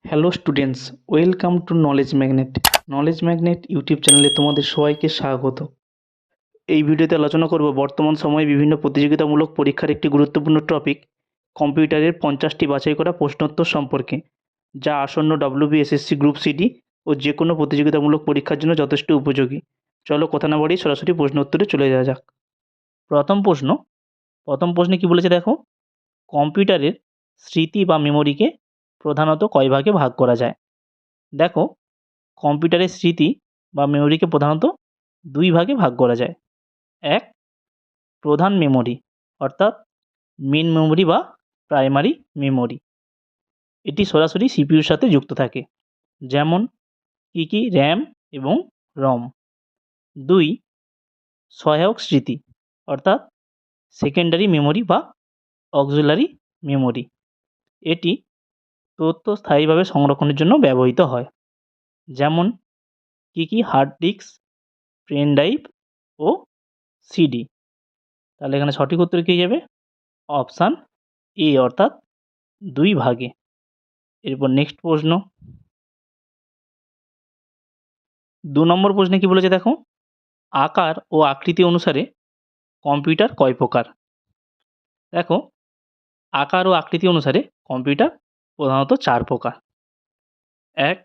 Hello students, welcome to knowledge magnet. Knowledge magnet YouTube চ্যানেলে তোমাদের সবাইকে স্বাগত। এই ভিডিওতে আলোচনা করব বর্তমান সময়ে বিভিন্ন প্রতিযোগিতামূলক পরীক্ষার একটি গুরুত্বপূর্ণ টপিক, কম্পিউটারের 50টি বাছাই করা প্রশ্নোত্তর সম্পর্কে, যা আসন্ন WBSSC গ্রুপ সিডি ও যে কোনো প্রতিযোগিতামূলক পরীক্ষার জন্য যথেষ্ট উপযোগী। চলো কথা না বাড়িয়ে সরাসরি প্রশ্ন উত্তরে চলে যাওয়া যাক। প্রথম প্রশ্নে কি বলেছে দেখো, কম্পিউটারের স্মৃতি বা মেমোরিকে প্রধানত কয় ভাগে ভাগ করা যায়? দেখো, কম্পিউটারের স্মৃতি বা মেমোরিকে প্রধানত দুই ভাগে ভাগ করা যায়। এক, প্রধান মেমোরি অর্থাৎ মেন মেমোরি বা প্রাইমারি মেমোরি। এটি সরাসরি সিপিইউর সাথে যুক্ত থাকে, যেমন কি র্যাম এবং রম। দুই, সহায়ক স্মৃতি অর্থাৎ সেকেন্ডারি মেমোরি বা অক্সিলারি মেমোরি। এটি তথ্য স্থায়ীভাবে সংরক্ষণের জন্য ব্যবহৃত হয়, যেমন কি হার্ড ডিস্ক, পেন ড্রাইভ ও সিডি। তাহলে এখানে সঠিক উত্তর কী যাবে? অপশান এ অর্থাৎ দুই ভাগে। এরপর নেক্সট প্রশ্ন, 2 নম্বর প্রশ্নে কি বলেছে দেখো, আকার ও আকৃতি অনুসারে কম্পিউটার কয় প্রকার? দেখো, আকার ও আকৃতি অনুসারে কম্পিউটার প্রধানত 4 প্রকার। 1,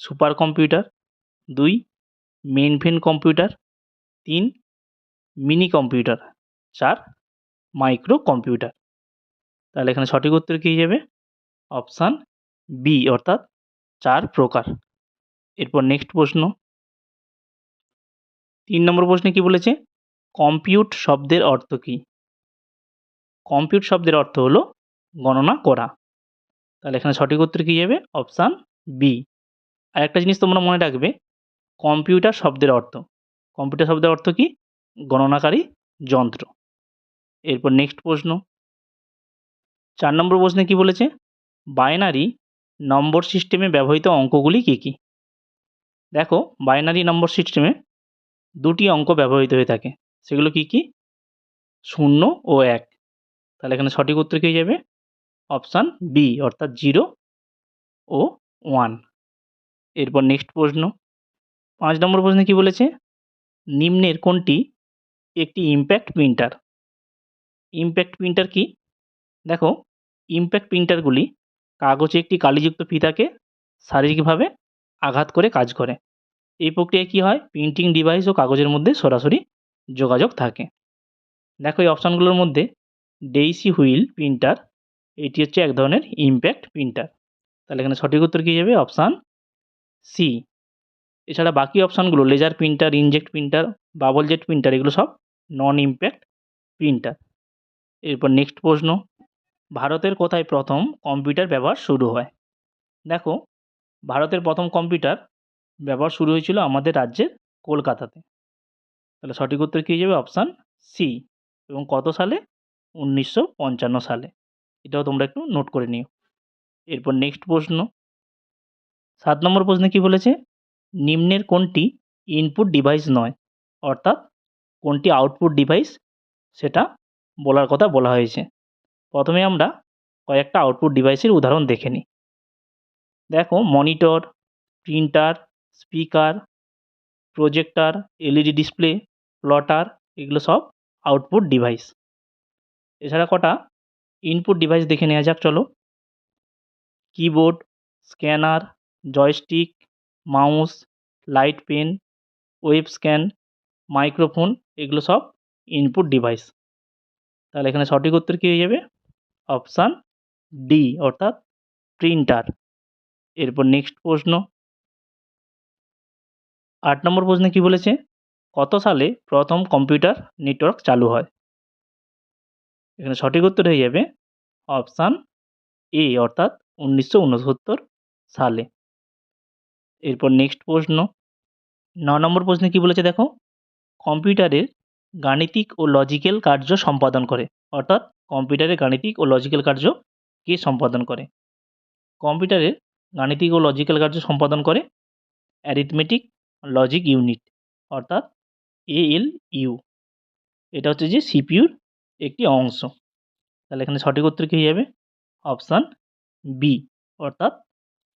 super computer. 2, mainframe computer. 3, mini computer. 4, micro computer. তাহলে এখানে সঠিক উত্তর কী যাবে? অপশান বি অর্থাৎ 4 প্রকার। এরপর নেক্সট প্রশ্ন, 3 নম্বর প্রশ্নে কি বলেছে, কম্পিউট শব্দের অর্থ কী? কম্পিউট শব্দের অর্থ হলো গণনা করা। তাহলে এখানে সঠিক উত্তর কী যাবে? Option B. আরেকটা জিনিস তোমরা মনে রাখবে, কম্পিউটার শব্দের অর্থ কি? গণনাকারী যন্ত্র। এরপর নেক্সট প্রশ্ন, 4 নম্বর প্রশ্নে কি বলেছে, বাইনারি নম্বর সিস্টেমে ব্যবহৃত অঙ্কগুলি কী কী? দেখো, বাইনারি নম্বর সিস্টেমে 2টি অঙ্ক ব্যবহৃত হয়ে থাকে, সেগুলো কী কী? 0 ও 1। তাহলে এখানে সঠিক উত্তর কী যাবে? অপশান বি অর্থাৎ 0 ও 1। এরপর নেক্সট প্রশ্ন, 5 নম্বর প্রশ্নে কি বলেছে, নিম্নের কোনটি একটি ইম্প্যাক্ট প্রিন্টার? ইম্প্যাক্ট প্রিন্টার কি? দেখো, ইম্প্যাক্ট প্রিন্টারগুলি কাগজে একটি কালিযুক্ত ফিতাকে শারীরিকভাবে আঘাত করে কাজ করে। এই প্রক্রিয়ায় কী হয়? প্রিন্টিং ডিভাইস ও কাগজের মধ্যে সরাসরি যোগাযোগ থাকে। দেখো, এই অপশানগুলোর মধ্যে ডেইসি হুইল প্রিন্টার, এটি হচ্ছে এক ধরনের ইম্প্যাক্ট প্রিন্টার। তাহলে এখানে সঠিক উত্তর কী যাবে? Option C. এছাড়া বাকি অপশানগুলো laser printer, inkjet printer, bubble jet printer, এগুলো সব নন ইম্প্যাক্ট প্রিন্টার। এরপর নেক্সট প্রশ্ন, ভারতের কোথায় প্রথম কম্পিউটার ব্যবহার শুরু হয়? দেখো, ভারতের প্রথম কম্পিউটার ব্যবহার শুরু হয়েছিল আমাদের রাজ্যের কলকাতাতে। তাহলে সঠিক উত্তর কী যাবে? Option C. এবং কত সালে? 1955 সালে। এটাও তোমরা একটু নোট করে নিও। এরপর নেক্সট প্রশ্ন, 7 নম্বর প্রশ্নে কি বলেছে, নিম্নের কোনটি ইনপুট ডিভাইস নয়? অর্থাৎ কোনটি আউটপুট ডিভাইস সেটা বলার কথা বলা হয়েছে। প্রথমে আমরা কয়েকটা আউটপুট ডিভাইসের উদাহরণ দেখে নিই। দেখো, monitor, printer, speaker, projector, LED display, plotter, এগুলো সব আউটপুট ডিভাইস। এছাড়া কটা ইনপুট ডিভাইস দেখে নেওয়া যাক, চলো। Keyboard, scanner, joystick, mouse, light pen, web scan, microphone, এগুলো সব ইনপুট ডিভাইস। তাহলে এখানে সঠিক উত্তর কী হয়ে যাবে? অপশান ডি অর্থাৎ প্রিন্টার। এরপর নেক্সট প্রশ্ন, 8 নম্বর প্রশ্নে কি বলেছে, কত সালে প্রথম কম্পিউটার নেটওয়ার্ক চালু হয়? এখানে সঠিক উত্তর হয়ে যাবে অপশান এ অর্থাৎ 1969 সালে। এরপর নেক্সট প্রশ্ন, 9 নম্বর প্রশ্নে কি বলেছে দেখো, কম্পিউটারের গাণিতিক ও লজিক্যাল কার্য সম্পাদন করে, অর্থাৎ কম্পিউটারের গাণিতিক ও লজিক্যাল কার্য কে সম্পাদন করে? কম্পিউটারের গাণিতিক ও লজিক্যাল কার্য সম্পাদন করে অ্যারিথমেটিক লজিক ইউনিট অর্থাৎ ALU। এটা হচ্ছে যে সিপিইউর একটি অংশ। তাহলে এখানে সঠিক উত্তর কী হয়ে যাবে? অপশান বি অর্থাৎ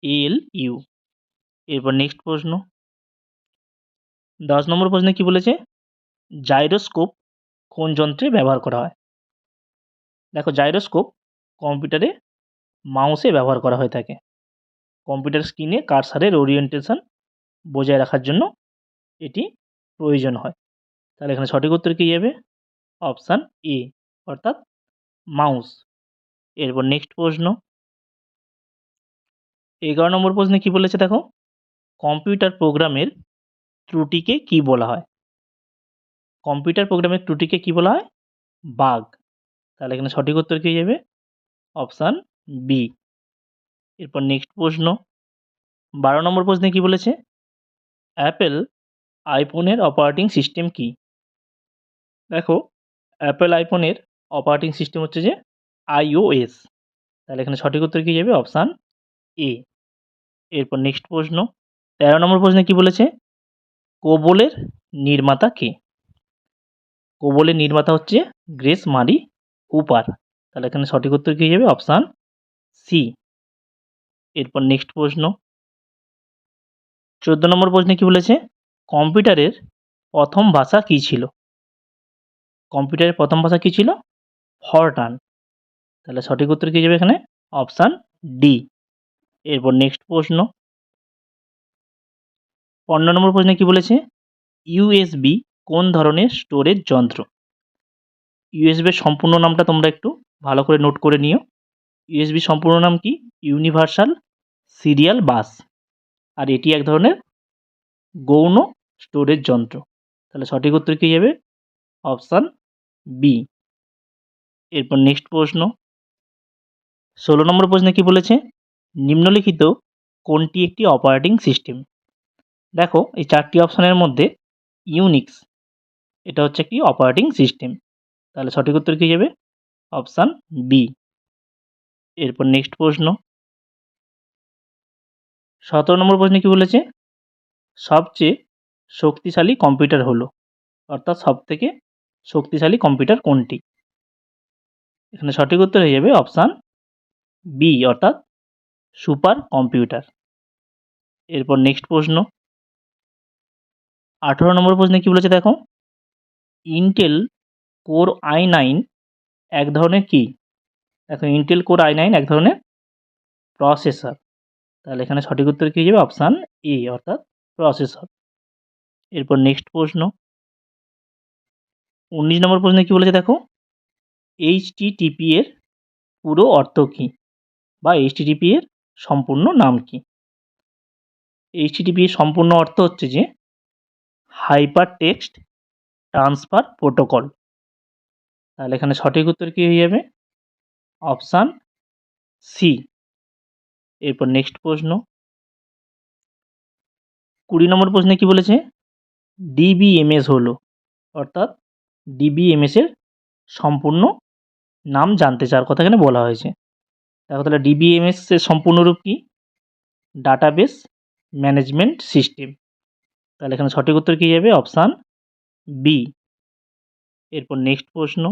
ALU। এরপর নেক্সট প্রশ্ন 10 নম্বর প্রশ্নে কি বলেছে, জাইরোস্কোপ কোন যন্ত্রে ব্যবহার করা হয়? দেখো জাইরোস্কোপ কম্পিউটারে মাউসে ব্যবহার করা হয়ে থাকে। কম্পিউটার স্ক্রিনে কার্সারের ওরিয়েন্টেশন বজায় রাখার জন্য এটি প্রয়োজন হয়। তাহলে এখানে সঠিক উত্তর কী যাবে? অপশান এ অর্থাৎ মাউস। এরপর নেক্সট প্রশ্ন 11 নম্বর প্রশ্নে কি বলেছে দেখো, কম্পিউটার প্রোগ্রামের ত্রুটিকে কি বলা হয়? কম্পিউটার প্রোগ্রামের ত্রুটিকে কি বলা হয়? বাগ। তাহলে এখানে সঠিক উত্তর কী যাবে? Option B. এরপর নেক্সট প্রশ্ন 12 নম্বর প্রশ্নে কি বলেছে, অ্যাপেল আইফোনের অপারেটিং সিস্টেম কি? দেখো অ্যাপেল আইফোনের অপারেটিং সিস্টেম হচ্ছে যে iOS। তাহলে এখানে সঠিক উত্তর কী যাবে? Option A. এরপর নেক্সট প্রশ্ন 13 নম্বর প্রশ্নে কি বলেছে, কোবলের নির্মাতা কে? কোবলের নির্মাতা হচ্ছে গ্রেস মারি কুপার। তাহলে এখানে সঠিক উত্তর কী যাবে? Option C. এরপর নেক্সট প্রশ্ন 14 নম্বর প্রশ্নে কি বলেছে, কম্পিউটারের প্রথম ভাষা কী ছিল? কম্পিউটারের প্রথম ভাষা কী ছিল? ফরট্রান। তাহলে সঠিক উত্তর কী যাবে এখানে? Option D. এরপর নেক্সট প্রশ্ন 15 নম্বর প্রশ্নে কি বলেছে, ইউএসবি কোন ধরনের স্টোরেজ যন্ত্র? ইউএসবির সম্পূর্ণ নামটা তোমরা একটু ভালো করে নোট করে নিও। ইউএসবি সম্পূর্ণ নাম কি? Universal serial bus. আর এটি এক ধরনের গৌণ স্টোরেজ যন্ত্র। তাহলে সঠিক উত্তর কী যাবে? Option B. এরপর নেক্সট প্রশ্ন 16 নম্বর প্রশ্নে কি বলেছে, নিম্নলিখিত কোনটি একটি অপারেটিং সিস্টেম? দেখো এই 4টি অপশানের মধ্যে ইউনিক্স এটা হচ্ছে একটি অপারেটিং সিস্টেম। তাহলে সঠিক উত্তর কী যাবে? Option B. এরপর নেক্সট প্রশ্ন 17 নম্বর প্রশ্নে কি বলেছে, সবচেয়ে শক্তিশালী কম্পিউটার হলো, অর্থাৎ সবথেকে শক্তিশালী কম্পিউটার কোনটি? এখানে সঠিক উত্তর হয়ে যাবে অপশান বি অর্থাৎ সুপার কম্পিউটার। এরপর নেক্সট প্রশ্ন 18 নম্বর প্রশ্নে কি বলেছে দেখো, ইন্টেল কোর i9 এক ধরনের কি? দেখো ইন্টেল কোর i9 এক ধরনের প্রসেসর। তাহলে এখানে সঠিক উত্তর কী যাবে? অপশান এ অর্থাৎ প্রসেসর। এরপর নেক্সট প্রশ্ন 19 নম্বর প্রশ্নে কি বলেছে দেখো, এইচটিটিপি এর পুরো অর্থ কী বা এইচটিটিপি এর সম্পূর্ণ নাম কি? এইচটিটিপি এর সম্পূর্ণ অর্থ হচ্ছে যে হাইপার টেক্সট ট্রান্সফার প্রোটোকল। তাহলে এখানে সঠিক উত্তর কী হয়ে যাবে? Option C. এরপর নেক্সট প্রশ্ন 20 নম্বর প্রশ্নে কি বলেছে, ডিবিএমএস হলো, অর্থাৎ ডিবিএমএস এর সম্পূর্ণ নাম জানতে চাওয়ার কথা এখানে বলা হয়েছে। দেখো তাহলে ডিবিএমএস এর সম্পূর্ণ রূপ কি? Database management system. তাহলে এখানে সঠিক উত্তর কী যাবে? Option B. এরপর নেক্সট প্রশ্ন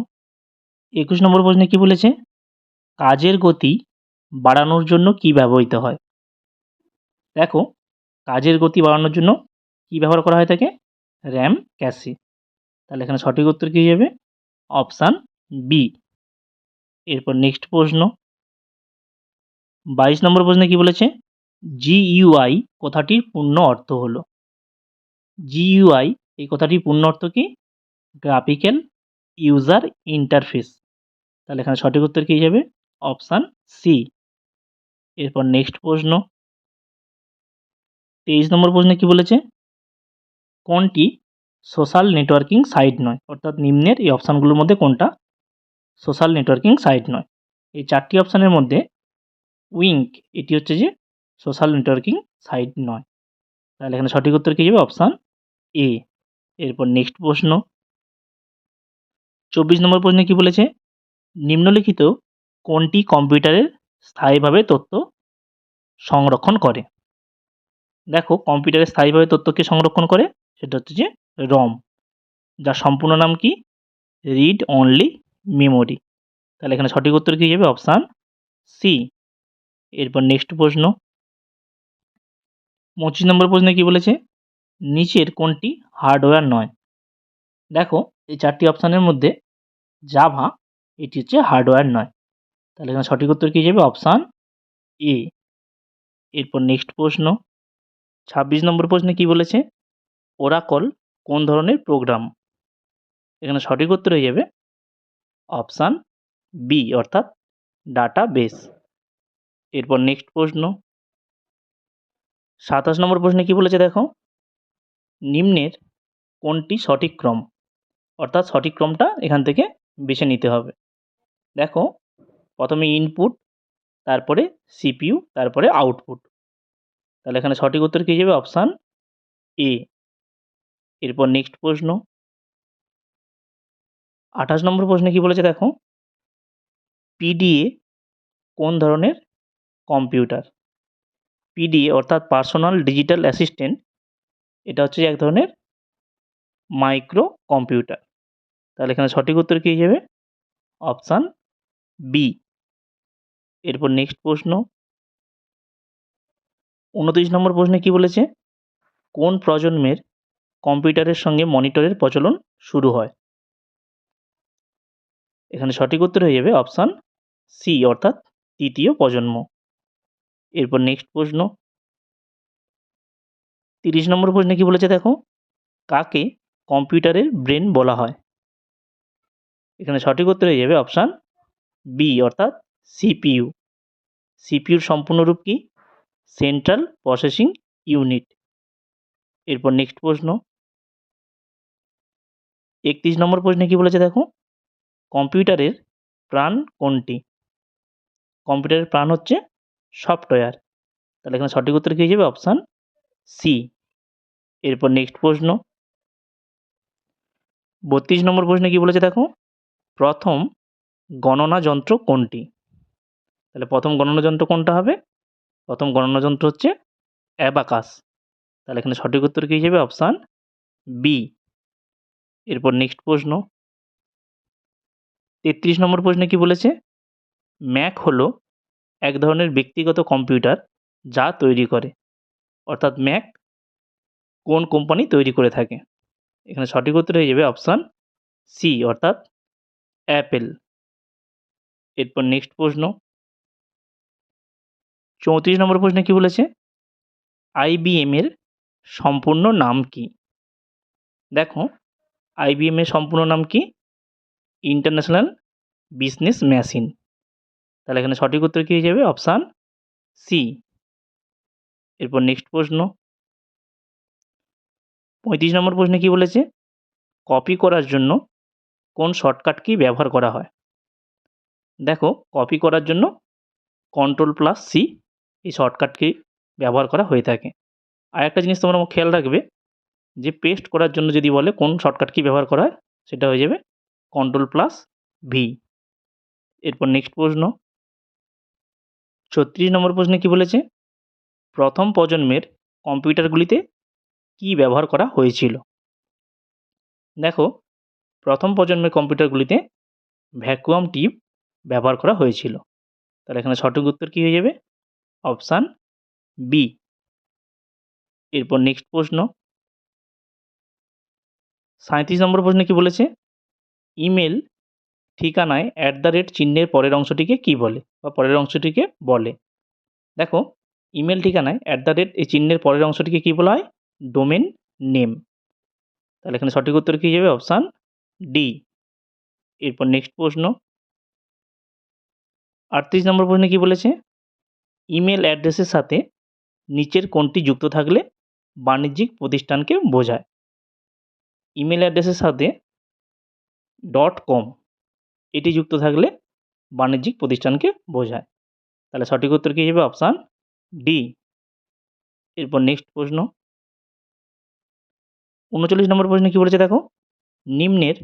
21 নম্বর প্রশ্নে কি বলেছে, কাজের গতি বাড়ানোর জন্য কি ব্যবহৃত হয়? দেখো কাজের গতি বাড়ানোর জন্য কি ব্যবহার করা হয়ে থাকে? র্যাম ক্যাশে। তাহলে এখানে সঠিক উত্তর কী যাবে? Option B. এরপর নেক্সট প্রশ্ন 22 নম্বর প্রশ্নে কি বলেছে, জিইউআই কথাটির পূর্ণ অর্থ হলো? জিইউআই এই কথাটির পূর্ণ অর্থ কি? Graphical user interface. তাহলে এখানে সঠিক উত্তর কী যাবে? Option C. এরপর নেক্সট প্রশ্ন 23 নম্বর প্রশ্নে কি বলেছে, কোনটি সোশ্যাল নেটওয়ার্কিং সাইট নয়? অর্থাৎ নিম্নের এই অপশানগুলোর মধ্যে কোনটা সোশ্যাল নেটওয়ার্কিং সাইট নয়? এই 4টি অপশানের মধ্যে উইঙ্ক এটি হচ্ছে যে সোশ্যাল নেটওয়ার্কিং সাইট নয়। তাহলে এখানে সঠিক উত্তর কী যাবে? Option A. এরপর নেক্সট প্রশ্ন 24 নম্বর প্রশ্নে কি বলেছে, নিম্নলিখিত কোনটি কম্পিউটারের স্থায়ীভাবে তথ্য সংরক্ষণ করে? দেখো কম্পিউটারে স্থায়ীভাবে তথ্যকে সংরক্ষণ করে সেটা হচ্ছে যে রম, যার সম্পূর্ণ নাম কি? Read only memory. তাহলে এখানে সঠিক উত্তর কী যাবে? Option C. এরপর নেক্সট প্রশ্ন 25 নম্বর প্রশ্নে কি বলেছে? নিচের কোনটি হার্ডওয়্যার নয়? দেখো এই 4টি অপশানের মধ্যে জাভা এটি হচ্ছে হার্ডওয়্যার নয়। তাহলে এখানে সঠিক উত্তর কি যাবে? Option A. এরপর নেক্সট প্রশ্ন 26 নম্বর প্রশ্নে কি বলেছে? ওরাকল কোন ধরনের প্রোগ্রাম? এখানে সঠিক উত্তর হয়ে যাবে অপশান বি অর্থাৎ ডাটাবেস। এরপর নেক্সট প্রশ্ন 27 নম্বর প্রশ্নে কি বলেছে দেখো? নিম্নের কোনটি সঠিক ক্রম? অর্থাৎ সঠিক ক্রমটা এখান থেকে বেছে নিতে হবে। দেখো প্রথমে ইনপুট, তারপরে সিপিইউ, তারপরে আউটপুট। তাহলে এখানে সঠিক উত্তর কী যাবে? Option A. এরপর নেক্সট প্রশ্ন 28 নম্বর প্রশ্নে কি বলেছে দেখো? পিডিএ কোন ধরনের কম্পিউটার? পিডিএ অর্থাৎ পার্সোনাল ডিজিটাল অ্যাসিস্ট্যান্ট, এটা হচ্ছে এক ধরনের মাইক্রো কম্পিউটার। তাহলে এখানে সঠিক উত্তর কী যাবে? Option B. এরপর নেক্সট প্রশ্ন 29 নম্বর প্রশ্নে কি বলেছে? কোন প্রজন্মের কম্পিউটারের সঙ্গে মনিটরের প্রচলন শুরু হয়? এখানে সঠিক উত্তর হয়ে যাবে অপশান সি অর্থাৎ তৃতীয় প্রজন্ম। এরপর নেক্সট প্রশ্ন 30 নম্বর প্রশ্নে কি বলেছে দেখো? কাকে কম্পিউটারের ব্রেন বলা হয়? এখানে সঠিক উত্তর হয়ে যাবে অপশান বি অর্থাৎ সিপিইউ। সিপিইউর সম্পূর্ণ রূপ কি? Central processing unit. এরপর নেক্সট প্রশ্ন 31 নম্বর প্রশ্নে কি বলেছে দেখো? কম্পিউটারের প্রাণ কোনটি? কম্পিউটারের প্রাণ হচ্ছে সফটওয়্যার। তাহলে এখানে সঠিক উত্তর কী হয়ে যাবে? Option C. এরপর নেক্সট প্রশ্ন 32 নম্বর প্রশ্নে কি বলেছে দেখো? প্রথম গণনা যন্ত্র কোনটি? তাহলে প্রথম গণনা যন্ত্র কোনটা হবে? প্রথম গণনা যন্ত্র হচ্ছে অ্যাবাকাস। তাহলে এখানে সঠিক উত্তর কী হিসেবে? Option B. এরপর নেক্সট প্রশ্ন 33 নম্বর প্রশ্নে কি বলেছে? ম্যাক হলো এক ধরনের ব্যক্তিগত কম্পিউটার যা তৈরি করে, অর্থাৎ ম্যাক কোন কোম্পানি তৈরি করে থাকে? এখানে সঠিক উত্তর হয়ে যাবে অপশান সি অর্থাৎ অ্যাপেল। এরপর নেক্সট প্রশ্ন 34 নম্বর প্রশ্নে কি বলেছে? আইবিএম এর সম্পূর্ণ নাম কি? দেখো আইবিএম এর সম্পূর্ণ নাম কি? International business machine. তাহলে এখানে সঠিক উত্তর কী হয়ে যাবে? Option C. এরপর নেক্সট প্রশ্ন 35 নম্বর প্রশ্নে কি বলেছে? কপি করার জন্য কোন শর্টকাট কি ব্যবহার করা হয়? দেখো কপি করার জন্য Ctrl+C এই শর্টকাট কি ব্যবহার করা হয়ে থাকে। আরেকটা জিনিস তোমরা খেয়াল রাখবে যে পেস্ট করার জন্য যদি বলে কোন শর্টকাট কি ব্যবহার করা হয়, সেটা হয়ে যাবে Ctrl+V। এরপর নেক্সট প্রশ্ন 36 নম্বর প্রশ্নে কি বলেছে? প্রথম প্রজন্মের কম্পিউটারগুলিতে কি ব্যবহার করা হয়েছিল? দেখো প্রথম প্রজন্মের কম্পিউটারগুলিতে ভ্যাকুয়াম টিউব ব্যবহার করা হয়েছিল। তাহলে এখানে সঠিক উত্তর কী হয়ে যাবে? Option B. এরপর নেক্সট প্রশ্ন 37 নম্বর প্রশ্নে কি বলেছে? ইমেল ঠিকানায় চিহ্নের পরের অংশটিকে কি বলে বা পরের অংশটিকে বলে? দেখো ইমেল ঠিকানায় এই চিহ্নের পরের অংশটিকে কি বলা হয়? Domain name. তাহলে এখানে সঠিক উত্তর কী যাবে? Option D. এরপর নেক্সট প্রশ্ন 38 নম্বর প্রশ্নে কি বলেছে? ইমেল অ্যাড্রেসের সাথে নিচের কোনটি যুক্ত থাকলে বাণিজ্যিক প্রতিষ্ঠানকে বোঝায়? ইমেল অ্যাড্রেসের সাথে .com এটি যুক্ত থাকলে বাণিজ্যিক প্রতিষ্ঠানকে বোঝায়। তাহলে সঠিক উত্তর কী হবে? Option D. এরপর নেক্সট প্রশ্ন 39 নম্বর প্রশ্নে কি বলেছে দেখো? নিম্নের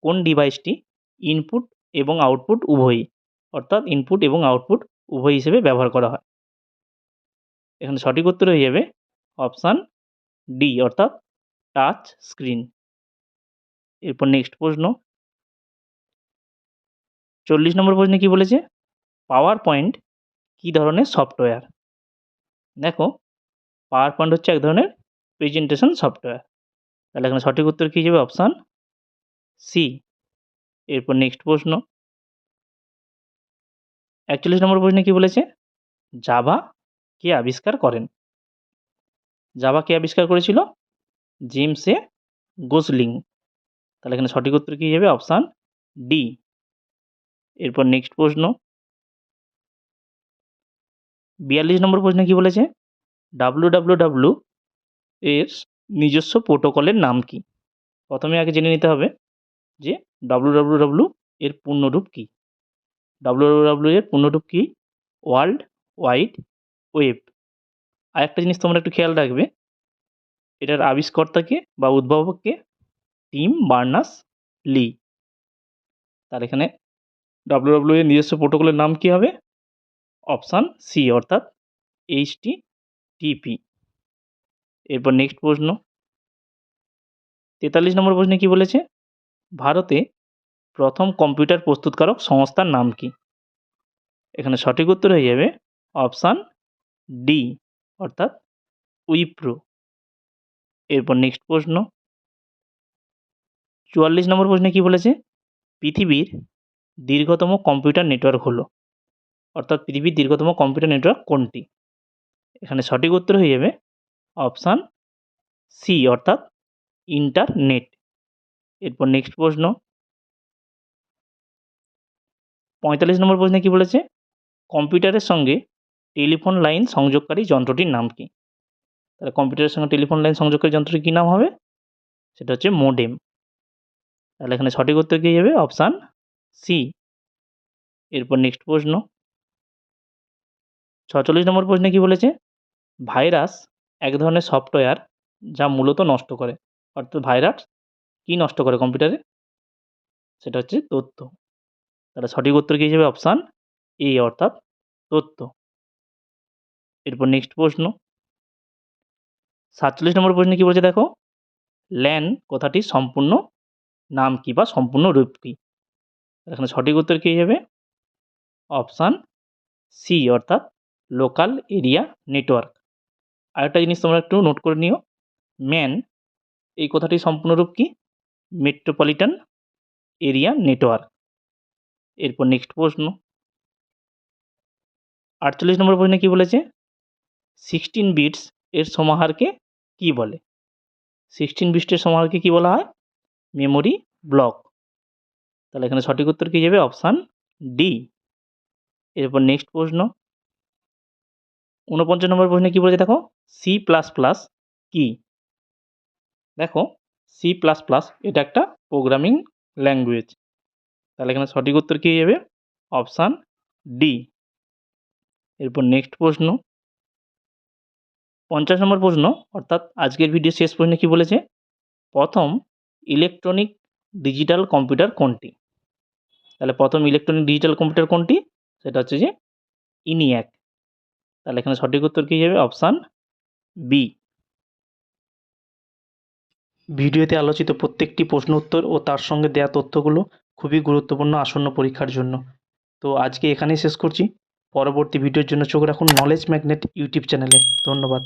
কোন ডিভাইসটি ইনপুট এবং আউটপুট উভয়ই, অর্থাৎ ইনপুট এবং আউটপুট উভয় হিসেবে ব্যবহার করা হয়? এখানে সঠিক উত্তর হয়ে যাবে অপশান ডি অর্থাৎ টাচ স্ক্রিন। এরপর নেক্সট প্রশ্ন 40 নম্বর প্রশ্নে কি বলেছে? পাওয়ার পয়েন্ট কী ধরনের সফটওয়্যার? দেখো পাওয়ার পয়েন্ট হচ্ছে এক ধরনের প্রেজেন্টেশন সফটওয়্যার। তাহলে এখানে সঠিক উত্তর কী যাবে? Option C. এরপর নেক্সট প্রশ্ন ৪১ নম্বর প্রশ্নে কী বলেছে? জাভা কে আবিষ্কার করেন? জাভা কে আবিষ্কার করেছিল? জেমস এ গোসলিং। তাহলে এখানে সঠিক উত্তর কী যাবে? Option D. এরপর নেক্সট প্রশ্ন ৪২ নম্বর প্রশ্নে কী বলেছে? www এর নিজস্ব প্রোটোকলের নাম কি? প্রথমে আগে জেনে নিতে হবে যে www এর পূর্ণরূপ কী। www এর পূর্ণরূপ কী? World wide web. আরেকটা জিনিস তোমরা একটু খেয়াল রাখবে, এটার আবিষ্কর্তাকে বা উদ্ভাবককে? Tim Berners Lee. তার এখানে www এর নিজস্ব প্রোটোকলের নাম কী হবে? অপশান সি অর্থাৎ HTTP। এরপর নেক্সট প্রশ্ন ৪৩ নম্বর প্রশ্নে কী বলেছে? ভারতে প্রথম কম্পিউটার প্রস্তুতকারক সংস্থার নাম কি? এখানে সঠিক উত্তর হয়ে যাবে অপশান ডি অর্থাৎ উইপ্রো। এরপর নেক্সট প্রশ্ন ৪৪ নম্বর প্রশ্নে কী বলেছে? পৃথিবীর দীর্ঘতম কম্পিউটার নেটওয়ার্ক হলো, অর্থাৎ পৃথিবীর দীর্ঘতম কম্পিউটার নেটওয়ার্ক কোনটি? এখানে সঠিক উত্তর হয়ে যাবে অপশান সি অর্থাৎ ইন্টারনেট। এরপর নেক্সট প্রশ্ন ৪৫ নম্বর প্রশ্নে কী বলেছে? কম্পিউটারের সঙ্গে টেলিফোন লাইন সংযোগকারী যন্ত্রটির নাম কি? তাহলে কম্পিউটারের সঙ্গে টেলিফোন লাইন সংযোগকারী যন্ত্রটির কী নাম হবে? সেটা হচ্ছে মোডেম। তাহলে এখানে সঠিক উত্তর কী যাবে? Option C. এরপর নেক্সট প্রশ্ন ৪৬ নম্বর প্রশ্নে কী বলেছে? ভাইরাস এক ধরনের সফটওয়্যার যা মূলত নষ্ট করে, অর্থাৎ ভাইরাস কী নষ্ট করে কম্পিউটারে? সেটা হচ্ছে তথ্য। তাহলে সঠিক উত্তর কী যাবে? অপশান এ অর্থাৎ তথ্য। এরপর নেক্সট প্রশ্ন ৪৭ নম্বর প্রশ্নে কী বলেছে দেখো? ল্যান কথাটির সম্পূর্ণ নাম কী বা সম্পূর্ণ রূপ কী? এখানে সঠিক উত্তর কী যাবে? অপশান সি অর্থাৎ লোকাল এরিয়া নেটওয়ার্ক। আরেকটা জিনিস তোমরা একটু নোট করে নিও, ম্যান এই কথাটির সম্পূর্ণ রূপ কী? Metropolitan area network. এরপর নেক্সট প্রশ্ন ৪৮ নম্বর প্রশ্নে কী বলেছে? 16 বিটস এর সমাহারকে কী বলে? 16 বিটের সমাহারকে কী বলা হয়? Memory block. তাহলে এখানে সঠিক উত্তর কী যাবে? Option D. এরপর নেক্সট প্রশ্ন ৪৯ নম্বর প্রশ্নে কী বলেছে দেখো? C++ কী? দেখো C++ এটা একটা প্রোগ্রামিং ল্যাঙ্গুয়েজ। তাহলে এখানে সঠিক উত্তর কী যাবে? Option D. এরপর নেক্সট প্রশ্ন ৫০ নম্বর প্রশ্ন অর্থাৎ আজকের ভিডিও শেষ প্রশ্নে কী বলেছে? প্রথম ইলেকট্রনিক ডিজিটাল কম্পিউটার কোনটি? তাহলে প্রথম ইলেকট্রনিক ডিজিটাল কম্পিউটার কোনটি? সেটা হচ্ছে যে ইনিয়াক। তাহলে এখানে সঠিক উত্তর কী যাবে? Option B. ভিডিওতে আলোচিত প্রত্যেকটি প্রশ্ন উত্তর ও তার সঙ্গে দেয়া তথ্যগুলো খুবই গুরুত্বপূর্ণ আসন্ন পরীক্ষার জন্য। তো আজকে এখানেই শেষ করছি। পরবর্তী ভিডিওর জন্য চোখ রাখুন নলেজ ম্যাগনেট ইউটিউব চ্যানেলে। ধন্যবাদ।